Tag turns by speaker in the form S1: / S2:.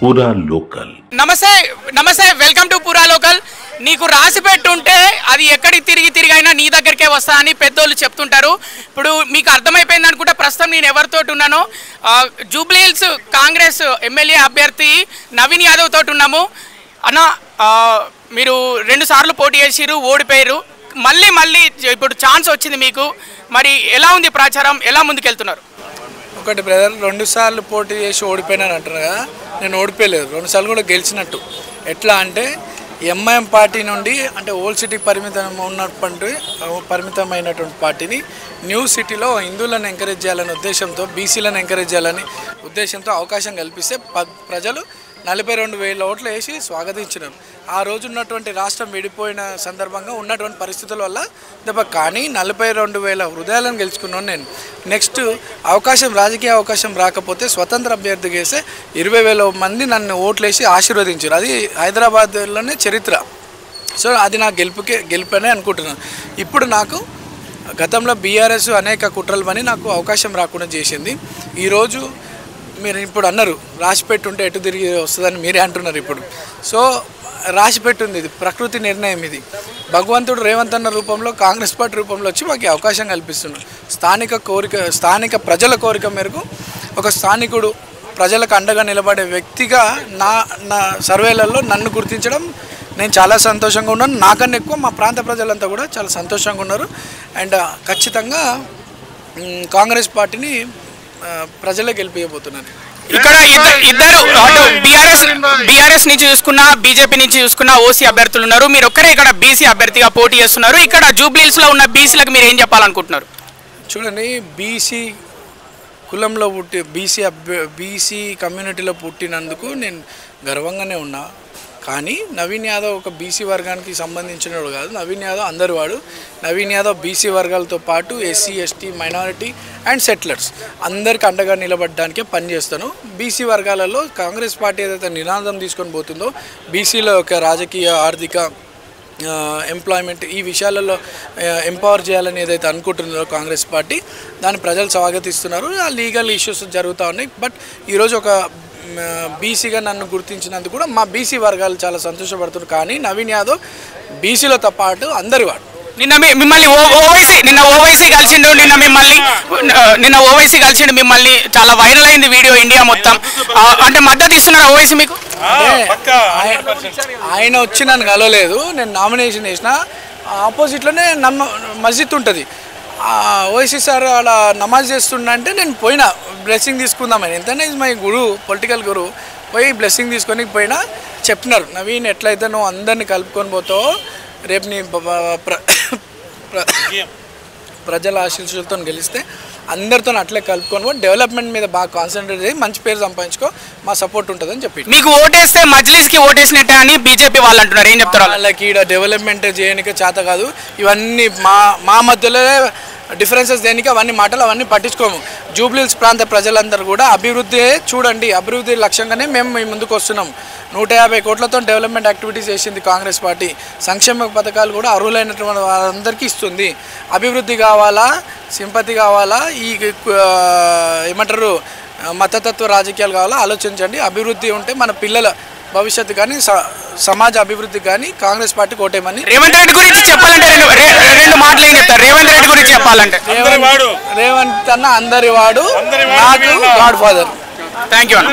S1: పూరా లోకల్.
S2: నమస్తే నమస్తే, వెల్కమ్ టు పూరా లోకల్. నీకు రాసి పెట్టుంటే అది ఎక్కడికి తిరిగి అయినా నీ దగ్గరికే వస్తా అని పెద్దోళ్ళు చెప్తుంటారు. ఇప్పుడు మీకు అర్థమైపోయింది అనుకుంటా ప్రస్తుతం నేను ఎవరితో ఉన్నానో. జూబ్లీ హిల్స్ కాంగ్రెస్ ఎమ్మెల్యే అభ్యర్థి నవీన్ యాదవ్ తోటి ఉన్నాము. అన్న, మీరు 2 సార్లు పోటీ చేసిరు, ఓడిపోయారు. మళ్ళీ ఇప్పుడు ఛాన్స్ వచ్చింది మీకు. మరి ఎలా ఉంది ప్రచారం, ఎలా ముందుకెళ్తున్నారు?
S3: ఒకటి బ్రదర్, 2 సార్లు పోటీ చేసి ఓడిపోయినాను అంటున్నారు కదా. నేను ఓడిపోయలేదు, 2 సార్లు కూడా గెలిచినట్టు. ఎట్లా అంటే ఎంఐఎం పార్టీ నుండి, అంటే ఓల్డ్ సిటీ పరిమితమైనటువంటి పార్టీని న్యూ సిటీలో హిందువులను ఎంకరేజ్ చేయాలనే ఉద్దేశంతో, బీసీలను ఎంకరేజ్ చేయాలని ఉద్దేశంతో అవకాశం కల్పిస్తే ప్రజలు 42,000 ఓట్లు వేసి స్వాగతించినారు. ఆ రోజు ఉన్నటువంటి రాష్ట్రం విడిపోయిన సందర్భంగా ఉన్నటువంటి పరిస్థితుల వల్ల దెబ్బ, కానీ 42,000 హృదయాలను గెలుచుకున్నాను నేను. నెక్స్ట్ రాజకీయ అవకాశం రాకపోతే స్వతంత్ర అభ్యర్థిగా వేస్తే 20,000 మంది నన్ను ఓట్లు వేసి ఆశీర్వదించారు. అది హైదరాబాద్లోనే చరిత్ర. సో అది నా గెలుపనే అనుకుంటున్నాను. ఇప్పుడు నాకు గతంలో బీఆర్ఎస్ అనేక కుట్రలు పని నాకు అవకాశం రాకుండా చేసింది. ఈరోజు మీరు ఇప్పుడు అన్నారు రాసి పెట్టుంటే ఎటు తిరిగి వస్తుందని మీరే అంటున్నారు ఇప్పుడు. సో రాసి పెట్టుంది, ఇది ప్రకృతి నిర్ణయం. ఇది భగవంతుడు రేవంత్ అన్న రూపంలో, కాంగ్రెస్ పార్టీ రూపంలో వచ్చి మాకు అవకాశం కల్పిస్తున్నారు. స్థానిక ప్రజల కోరిక మేరకు ఒక స్థానికుడు ప్రజలకు అండగా నిలబడే వ్యక్తిగా నా సర్వేలలో నన్ను గుర్తించడం నేను చాలా సంతోషంగా ఉన్నాను. నాకన్నా ఎక్కువ మా ప్రాంత ప్రజలంతా కూడా చాలా సంతోషంగా ఉన్నారు. అండ్ ఖచ్చితంగా కాంగ్రెస్ పార్టీని ప్రజలే గెలిపియబోతున్నారు.
S2: ఇక్కడ ఇద్దరు బీఆర్ఎస్ నుంచి చూసుకున్నా, బీజేపీ నుంచి చూసుకున్నా ఓసీ అభ్యర్థులు ఉన్నారు. మీరు ఒక్కరే ఇక్కడ బీసీ అభ్యర్థిగా పోటీ చేస్తున్నారు. ఇక్కడ జూబ్లీహిల్స్లో ఉన్న బీసీలకు మీరు ఏం చెప్పాలనుకుంటున్నారు?
S3: చూడండి, బీసీ కులంలో బీసీ కమ్యూనిటీలో పుట్టినందుకు నేను గర్వంగానే ఉన్నా. కానీ నవీన్ యాదవ్ ఒక బీసీ వర్గానికి సంబంధించినవాడు కాదు. నవీన్ యాదవ్ అందరి వాడు. నవీన్ యాదవ్ బీసీ వర్గాలతో పాటు SC, ST, minority and settlers అందరికి అండగా నిలబడడానికే పనిచేస్తాను. బీసీ వర్గాలలో కాంగ్రెస్ పార్టీ ఏదైతే నినాదం తీసుకొని పోతుందో, బీసీలో ఒక రాజకీయ, ఆర్థిక, ఎంప్లాయ్మెంట్ ఈ విషయాలలో ఎంపవర్ చేయాలని ఏదైతే అనుకుంటున్నారో కాంగ్రెస్ పార్టీ, దాన్ని ప్రజలు స్వాగతిస్తున్నారు. ఆ లీగల్ ఇష్యూస్ జరుగుతూ ఉన్నాయి. బట్ ఈరోజు ఒక బీసీగా నన్ను గుర్తించినందుకు కూడా మా బీసీ వర్గాలు చాలా సంతోషపడుతున్నారు. కానీ నవీన్ యాదవ్ బీసీలతో పాటు అందరి వాడు.
S2: మిమ్మల్ని ఓవైసీ కలిసిండు, నిన్న ఓవైసీ కలిసిండు మిమ్మల్ని. చాలా వైరల్ అయింది వీడియో ఇండియా మొత్తం. అంటే మద్దతు ఇస్తున్నారు ఓవైసీ మీకు?
S3: ఆయన వచ్చి నన్ను కలవలేదు. నేను నామినేషన్ వేసిన ఆపోజిట్లోనే మస్జిద్ ఉంటుంది. ఓవైసీ సార్ అలా నమాజ్ చేస్తుండే నేను పోయినా బ్లెస్సింగ్ తీసుకుందామని. ఎంతైనా ఇస్ మై గురు, పొలిటికల్ గురు. పోయి బ్లెస్సింగ్ తీసుకొని పోయినా. చెప్పినారు, నవీన్ ఎట్లయితే నువ్వు అందరినీ కలుపుకొని పోతావో రేపు నీ ప్రజల ఆశీస్సులతో గెలిస్తే అందరితో అట్లే కలుపుకొని డెవలప్మెంట్ మీద బాగా కాన్సన్ట్రేట్ చేసి మంచి పేరు సంపాదించుకో, మా సపోర్ట్ ఉంటుందని చెప్పి.
S2: మీకు ఓటేస్తే మజ్లిస్కి ఓటేసినట్టే అని బీజేపీ వాళ్ళు అంటున్నారు, ఏం చెప్తారు?
S3: వాళ్ళకి ఈడ డెవలప్మెంట్ చేయడానికి చేత కాదు. ఇవన్నీ మా మధ్యలో డిఫరెన్సెస్ దేనికి అవన్నీ మాటలు అవన్నీ పట్టించుకోము. జూబ్లీహిల్స్ ప్రాంత ప్రజలందరూ కూడా అభివృద్ధి చూడండి, అభివృద్ధి లక్ష్యంగానే మేము మీ ముందుకు వస్తున్నాం. 150 కోట్లతో డెవలప్మెంట్ యాక్టివిటీస్ చేసింది కాంగ్రెస్ పార్టీ. సంక్షేమ పథకాలు కూడా అర్హులైనటువంటి వాళ్ళందరికీ ఇస్తుంది. అభివృద్ధి కావాలా, సింపతి కావాలా, ఈ ఏమంటారు మతతత్వ రాజకీయాలు కావాలా, ఆలోచించండి. అభివృద్ధి ఉంటే మన పిల్లల భవిష్యత్తు కానీ సమాజ అభివృద్ధి కానీ కాంగ్రెస్ పార్టీ కోటేమని.
S2: రేవంత్ రెడ్డి గురించి చెప్పాలంటే రెండు మాటలు ఏం చెప్తారు? రేవంత్ రెడ్డి గురించి చెప్పాలంటే
S3: రేవంత్ అన్న అందరి వాడు, నాకు గాడ్ ఫాదర్.
S2: థ్యాంక్ యూ అన్న.